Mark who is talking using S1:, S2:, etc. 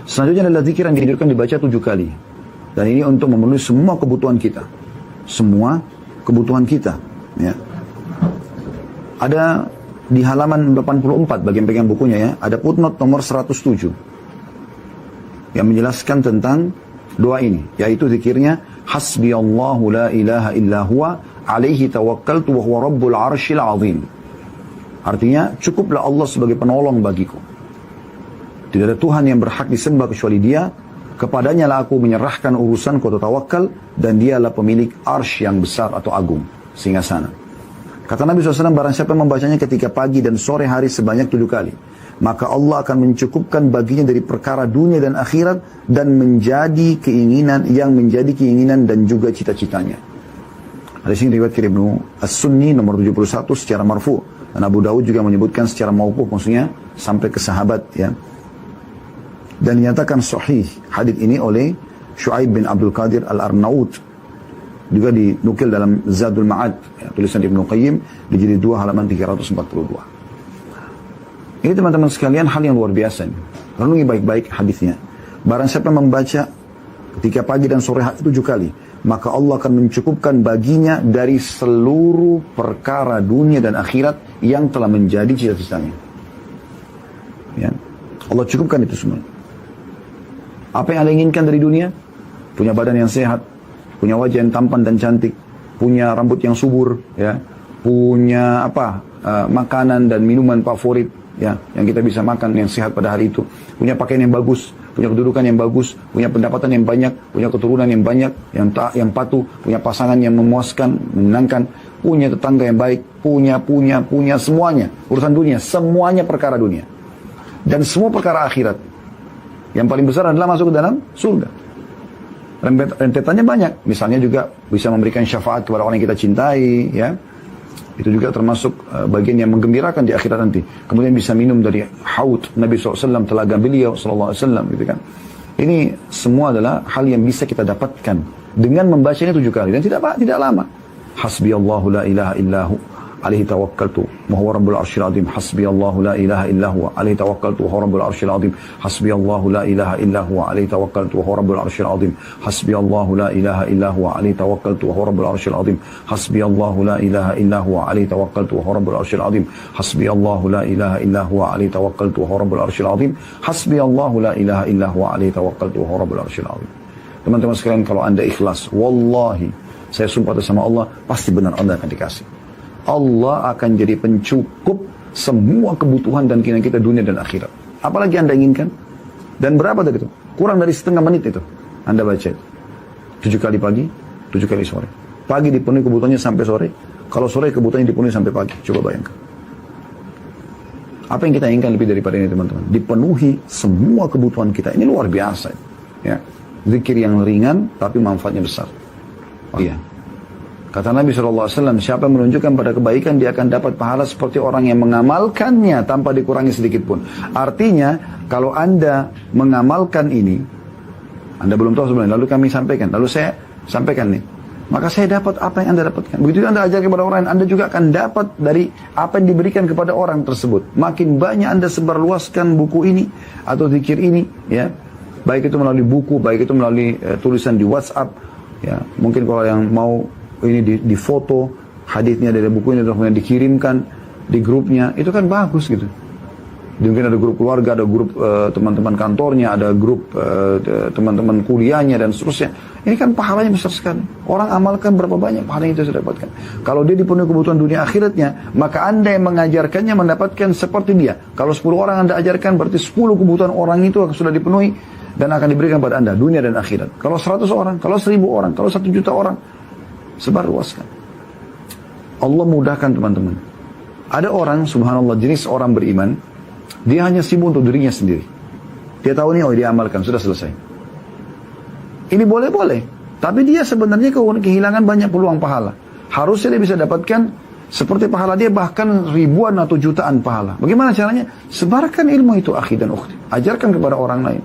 S1: Selanjutnya adalah zikir yang dianjurkan dibaca 7 kali. Dan ini untuk memenuhi semua kebutuhan kita. Semua kebutuhan kita. Ya. Ada di halaman 84 bagi yang pegang bukunya ya. Ada footnote nomor 107. Yang menjelaskan tentang doa ini. Yaitu zikirnya. Hasbiyallahu la ilaha illa huwa alaihi tawakkaltu wa huwa rabbul arshil azim. Artinya cukuplah Allah sebagai penolong bagiku. Tidak ada Tuhan yang berhak disembah kecuali Dia. Kepadanya lah aku menyerahkan urusanku atau tawakal. Dan dialah pemilik arsy yang besar atau agung. Singgasana. Kata Nabi SAW, barang siapa membacanya ketika pagi dan sore hari sebanyak 7 kali. Maka Allah akan mencukupkan baginya dari perkara dunia dan akhirat. Dan menjadi keinginan yang menjadi keinginan dan juga cita-citanya. Hadis ini riwayat Ibnu As-Sunni nomor 71 secara marfu. Dan Abu Dawud juga menyebutkan secara mauquf, maksudnya sampai ke sahabat ya. Dan dinyatakan sahih hadits ini oleh Syuaib bin Abdul Qadir Al-Arnaud. Juga dinukil dalam Zadul Ma'ad, ya, tulisan Ibnu Qayyim di jilid 2 halaman 342. Ini teman-teman sekalian hal yang luar biasa. Renungi baik-baik hadisnya. Barang siapa membaca ketika pagi dan sore hari 7 kali, maka Allah akan mencukupkan baginya dari seluruh perkara dunia dan akhirat yang telah menjadi cita-citanya. Ya. Allah cukupkan itu semua. Apa yang Anda inginkan dari dunia? Punya badan yang sehat, punya wajah yang tampan dan cantik, punya rambut yang subur, ya, punya makanan dan minuman favorit, ya, yang kita bisa makan yang sehat pada hari itu, punya pakaian yang bagus, punya kedudukan yang bagus, punya pendapatan yang banyak, punya keturunan yang banyak, yang patuh, punya pasangan yang memuaskan, menyenangkan, punya tetangga yang baik, punya semuanya, urusan dunia, semuanya perkara dunia, dan semua perkara akhirat. Yang paling besar adalah masuk ke dalam surga. Rentetannya banyak. Misalnya juga bisa memberikan syafaat kepada orang yang kita cintai, ya. Itu juga termasuk bagian yang menggembirakan di akhirat nanti. Kemudian bisa minum dari haud Nabi SAW, telaga beliau SAW, gitu kan. Ini semua adalah hal yang bisa kita dapatkan dengan membacanya 7 kali dan tidak lama. Hasbiyallahu la ilaha illahu alaihi tawakkaltu wa huwa rabbul arsyil azim. Hasbiyallahu la ilaha illa huwa alaihi tawakkaltu wa huwa rabbul arsyil azim. Hasbiyallahu la ilaha illa huwa alaihi tawakkaltu wa huwa rabbul arsyil azim. Hasbiyallahu la ilaha illa huwa alaihi tawakkaltu wa huwa rabbul arsyil azim. Hasbiyallahu la ilaha illa huwa alaihi tawakkaltu wa huwa rabbul arsyil azim. Hasbiyallahu la ilaha illa huwa alaihi tawakkaltu wa huwa rabbul arsyil azim. Hasbiyallahu la ilaha illa huwa alaihi tawakkaltu wa huwa rabbul arsyil azim. Teman-teman sekalian, kalau Anda ikhlas, wallahi saya sumpah atas sama Allah, pasti benar Anda akan dikasih. Allah akan jadi pencukup semua kebutuhan dan keinginan kita dunia dan akhirat. Apalagi Anda inginkan? Dan berapa tadi itu? Kurang dari setengah menit itu. Anda baca itu. 7 kali pagi, 7 kali sore. Pagi dipenuhi kebutuhannya sampai sore. Kalau sore kebutuhannya dipenuhi sampai pagi. Coba bayangkan. Apa yang kita inginkan lebih daripada ini teman-teman? Dipenuhi semua kebutuhan kita. Ini luar biasa. Ya. Zikir yang ringan tapi manfaatnya besar. Oh iya. Kata Nabi SAW, siapa yang menunjukkan pada kebaikan, dia akan dapat pahala seperti orang yang mengamalkannya tanpa dikurangi sedikit pun. Artinya, kalau Anda mengamalkan ini, Anda belum tahu sebenarnya, lalu kami sampaikan, lalu saya sampaikan nih, maka saya dapat apa yang Anda dapatkan. Begitu Anda ajar kepada orang lain, Anda juga akan dapat dari apa yang diberikan kepada orang tersebut. Makin banyak Anda sebarluaskan buku ini, atau zikir ini, ya, baik itu melalui buku, baik itu melalui tulisan di WhatsApp, ya, mungkin kalau yang mau ini di foto hadisnya dari buku ini, kemudian dikirimkan di grupnya, itu kan bagus gitu. Mungkin ada grup keluarga, ada grup teman-teman kantornya, ada grup teman-teman kuliahnya dan seterusnya. Ini kan pahalanya besar sekali. Orang amalkan berapa banyak pahala yang itu sudah dapatkan. Kalau dia dipenuhi kebutuhan dunia akhiratnya, maka Anda yang mengajarkannya mendapatkan seperti dia. Kalau 10 orang Anda ajarkan, berarti 10 kebutuhan orang itu sudah dipenuhi dan akan diberikan pada Anda dunia dan akhirat. Kalau 100 orang, kalau 1000 orang, kalau 1 juta orang, sebarluaskan. Allah mudahkan teman-teman. Ada orang, subhanallah, jenis orang beriman, dia hanya sibuk untuk dirinya sendiri. Dia tahu nih, oh dia amalkan, sudah selesai. Ini boleh-boleh, tapi dia sebenarnya kehilangan banyak peluang pahala. Harusnya dia bisa dapatkan seperti pahala dia, bahkan ribuan atau jutaan pahala. Bagaimana caranya? Sebarkan ilmu itu, akhi dan ukhti. Ajarkan kepada orang lain.